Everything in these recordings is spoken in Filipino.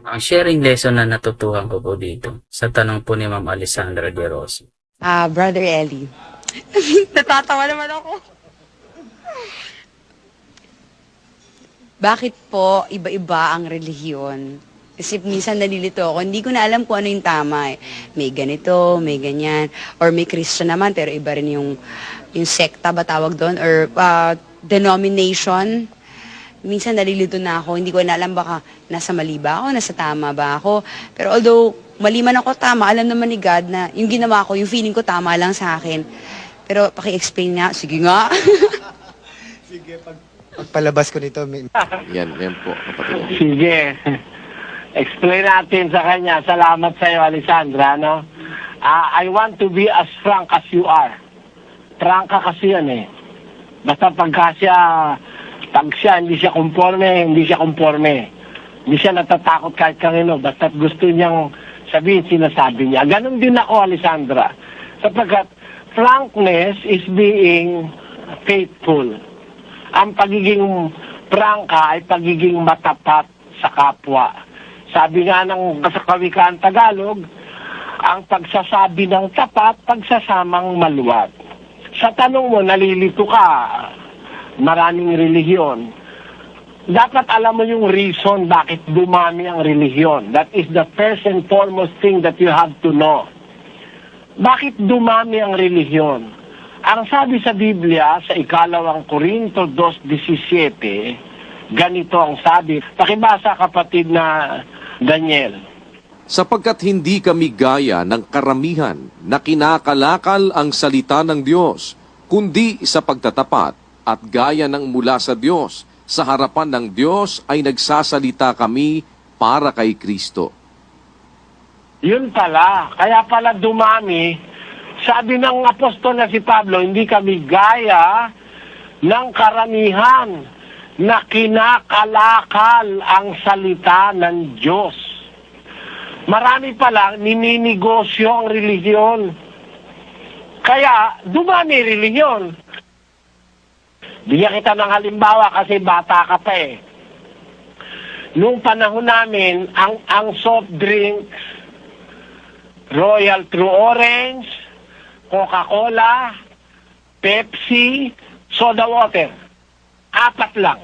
Ang sharing lesson na natutuhan ko po dito sa tanong po ni Ma'am Alessandra De Rossi. Brother Eli. Natatawa naman ako. Bakit po iba-iba ang relihiyon? Kasi minsan nalilito ako, hindi ko na alam kung ano yung tama eh. May ganito, may ganyan. Or may Christian naman, pero iba rin yung sekta ba tawag doon? Or denomination. Minsan nalilito na ako, hindi ko na alam baka nasa mali ba ako, nasa tama ba ako. Pero although mali man ako tama, alam naman ni God na yung ginawa ko, yung feeling ko tama lang sa akin. Pero paki-explain nga, sige nga. Sige, pagpalabas ko nito, Yan po, kapatid. Sige. Explain natin sa kanya. Salamat sa iyo, Alessandra. No? I want to be as frank as you are. Prangka kasi yan eh. Basta pag siya hindi siya conforme. Hindi siya natatakot kahit kanino. Basta gusto niyang sabihin, sinasabi niya. Ganon din ako, Alessandra. Sapagkat frankness is being faithful. Ang pagiging prangka ay pagiging matapat sa kapwa. Sabi nga ng kawikaan Tagalog, ang pagsasabi ng tapat, pagsasamang maluwag. Sa tanong mo, nalilito ka, maraming relihiyon. Dapat alam mo yung reason bakit dumami ang relihiyon. That is the first and foremost thing that you have to know. Bakit dumami ang relihiyon? Ang sabi sa Biblia, sa 2 Korinto 2:17, ganito ang sabi. Pakibasa, kapatid na Daniel. Sapagkat hindi kami gaya ng karamihan na kinakalakal ang salita ng Diyos, kundi sa pagtatapat at gaya ng mula sa Diyos, sa harapan ng Diyos ay nagsasalita kami para kay Kristo. Yun pala. Kaya pala dumami. Sabi ng apostol na si Pablo, hindi kami gaya ng karamihan na kinakalakal ang salita ng Diyos. Marami pala nininegosyo ang relihiyon. Kaya dumami relihiyon. Bigyan kita ng halimbawa kasi bata ka pa eh. Noong panahon namin, ang soft drinks, Royal True Orange, Coca-Cola, Pepsi, soda water. 4 lang.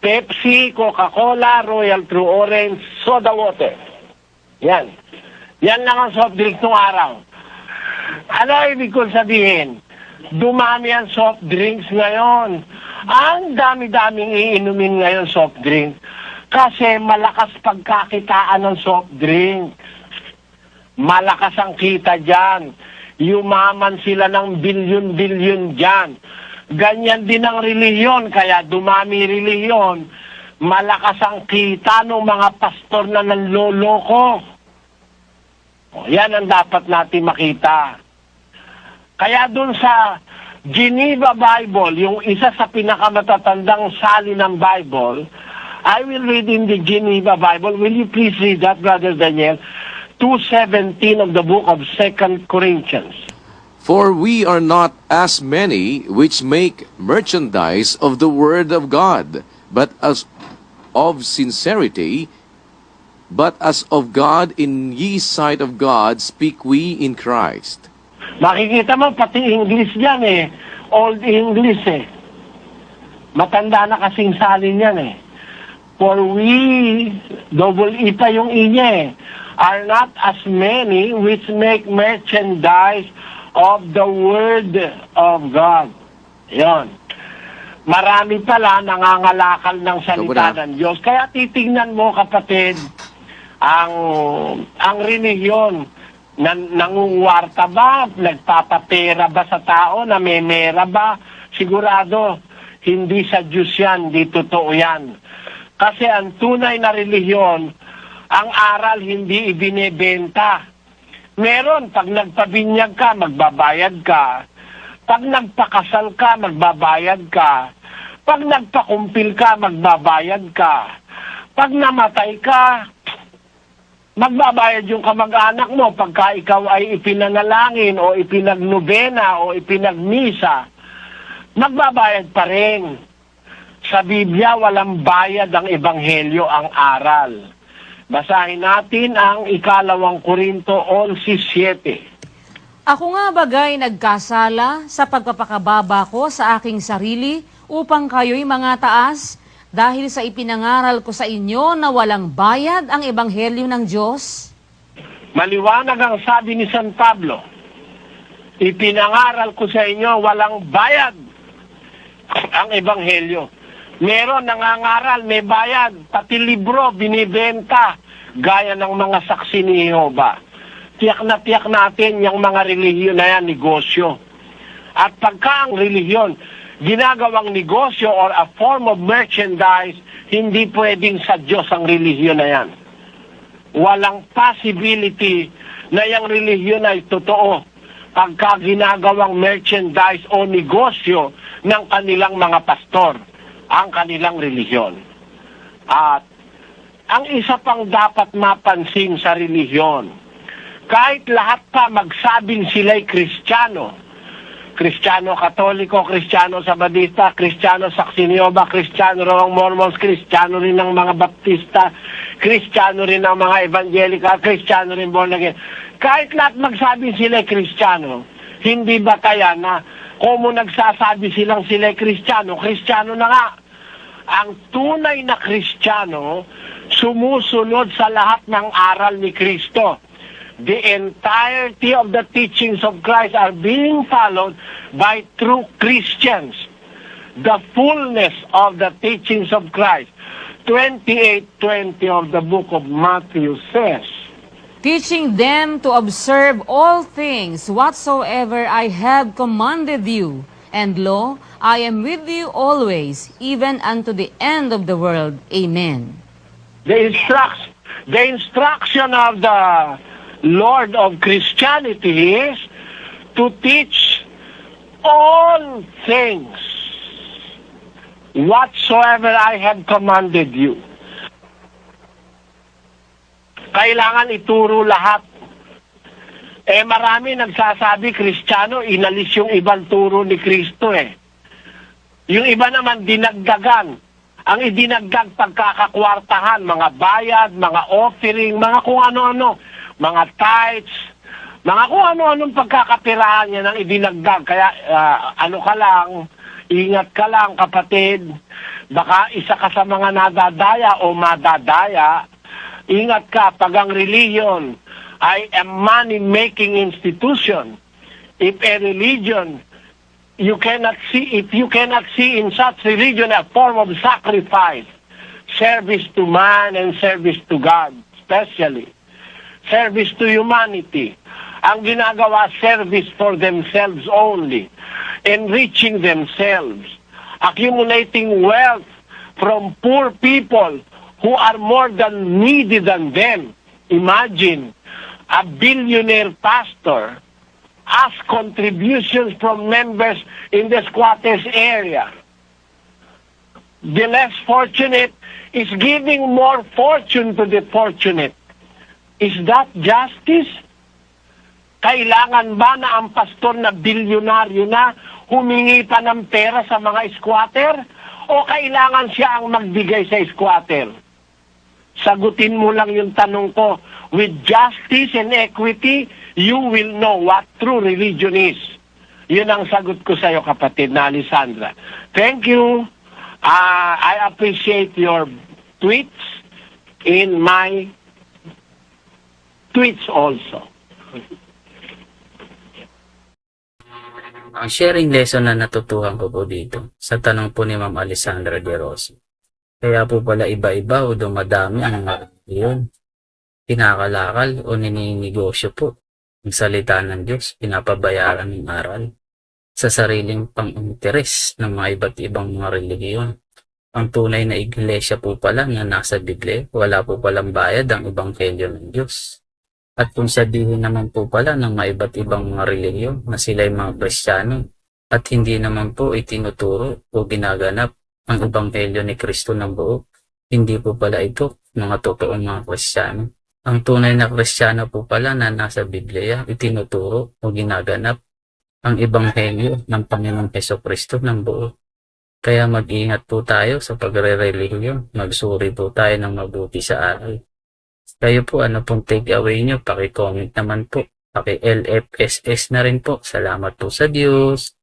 Pepsi, Coca-Cola, Royal True Orange, soda water. Yan. Yan lang ang soft drinks nung araw. Ano ibig kong sabihin? Dumami ang soft drinks ngayon. Ang dami-daming iinumin ngayon soft drink. Kasi malakas pagkakitaan ng soft drink. Malakas ang kita dyan. Yumaman sila ng bilyon-bilyon dyan. Ganyan din ang relihiyon, kaya dumami relihiyon. Malakas ang kita ng mga pastor na nanloloko. Yan ang dapat natin makita. Kaya dun sa Geneva Bible, yung isa sa pinakamatatandang sali ng Bible, I will read in the Geneva Bible. Will you please read that, Brother Daniel? 2:17 of the book of 2 Corinthians. For we are not as many which make merchandise of the word of God, but as of sincerity, but as of God in ye sight of God speak we in Christ. Makikita mo, pati English yan eh. Old English eh. Matanda na kasing salin yan eh. For we, double E pa yung I niya eh, are not as many which make merchandise of the Word of God. Yon. Marami pala nangangalakal ng salita ng Diyos. Kaya titingnan mo, kapatid, ang relihiyon. Nangunguwarta ba? Nagpapapera ba sa tao? Namemera ba? Sigurado, hindi sa Diyos yan. Di totoo yan. Kasi ang tunay na relihiyon, ang aral hindi ibinebenta. Meron, pag nagpabinyag ka, magbabayad ka. Pag nagpakasal ka, magbabayad ka. Pag nagpakumpil ka, magbabayad ka. Pag namatay ka, magbabayad yung kamag-anak mo pagka ikaw ay ipinanalangin o ipinagnobena o ipinagmisa. Magbabayad pa rin. Sa Biblia, walang bayad ang ebanghelyo, ang aral. Basahin natin ang 2 Korinto 11:7. Ako nga bagay nagkasala sa pagpapakababa ko sa aking sarili upang kayo'y mga taas dahil sa ipinangaral ko sa inyo na walang bayad ang ebanghelyo ng Diyos. Maliwanag ang sabi ni San Pablo, ipinangaral ko sa inyo walang bayad ang ebanghelyo. Meron nangangaral, may bayad, pati libro binibenta gaya ng mga saksi ni Jehova. Tiyak na tiyak natin yung mga relihiyon na yan, negosyo. At pagka ang relihiyon, ginagawang negosyo or a form of merchandise, hindi pwedeng sa Diyos ang relihiyon na yan. Walang possibility na yung relihiyon ay totoo pagka ginagawang merchandise o negosyo ng kanilang mga pastor, ang kanilang relihiyon. At ang isa pang dapat mapansin sa relihiyon, kahit lahat pa magsabing sila'y Kristiyano, Kristiyano Katoliko, Kristiyano Sabadista, Kristiyano Saksi ni Jehova, Kristiyano rin ng Mormons, Kristiyano rin ng mga Baptista, Kristiyano rin ng mga Evangelical, Kristiyano rin born again. Kahit lahat magsabing sila'y Kristiyano, hindi ba kaya na kung nagsasabi silang sila'y Kristiyano, Kristiyano na nga. Ang tunay na Kristiyano, sumusunod sa lahat ng aral ni Kristo. The entirety of the teachings of Christ are being followed by true Christians. The fullness of the teachings of Christ. 28:20 of the book of Matthew says, Teaching them to observe all things whatsoever I have commanded you. And lo, I am with you always, even unto the end of the world. Amen. The instruction of the Lord of Christianity is to teach all things whatsoever I have commanded you. Kailangan ituro lahat. Marami nagsasabi, Kristiyano, inalis yung ibang turo ni Kristo Yung iba naman, dinagdagan. Ang idinagdag pagkakakwartahan, mga bayad, mga offering, mga kung ano-ano, mga tithes, mga kung ano-anong pagkakapirahan niya ng idinagdag. Kaya, ingat ka lang, kapatid. Baka isa ka sa mga nadadaya o madadaya. Ingat ka, pag ang religion ay a money-making institution. If a religion, if you cannot see in such religion a form of sacrifice, service to man and service to God, especially, service to humanity, ang ginagawa, service for themselves only, enriching themselves, accumulating wealth from poor people who are more than needy than them. Imagine, a billionaire pastor ask contributions from members in the squatters area. The less fortunate is giving more fortune to the fortunate. Is that justice? Kailangan ba na ang pastor na bilyonaryo na humingi pa ng pera sa mga squatter? O kailangan siya ang magbigay sa squatter? Sagutin mo lang yung tanong ko. With justice and equity, you will know what true religion is. Yun ang sagot ko sa iyo, kapatid na Alessandra. Thank you. I appreciate your tweets in my tweets also. Ang sharing lesson na natutuhan ko po dito sa tanong po ni Ma'am Alessandra De Rossi. Kaya po pala iba-iba o dumadami ang yun. Pinakalakal o nininegosyo po ang salita ng Diyos, pinapabayaran ng aral sa sariling pang-interes ng mga iba't ibang mga relihiyon. Ang tunay na iglesia po pala na nasa Biblia, wala po palang bayad ang ebanghelyo ng Diyos. At kung sabihin naman po pala ng mga iba't ibang mga relihiyon na sila ay mga Kristiyano at hindi naman po itinuturo o ginaganap ang ebanghelyo ni Kristo ng buo, hindi po pala ito mga totoong mga Kristiyano. Ang tunay na Kristiyano po pala na nasa Biblia, itinuturo o ginaganap ang ebanghelyo ng Panginoong Hesukristo ng buo. Kaya mag-ingat po tayo sa pagre-relihiyon. Magsuri po tayo ng mabuti sa aral. Kayo po, ano pong take away nyo? Paki-comment naman po. Paki-LFSS na rin po. Salamat po sa Diyos.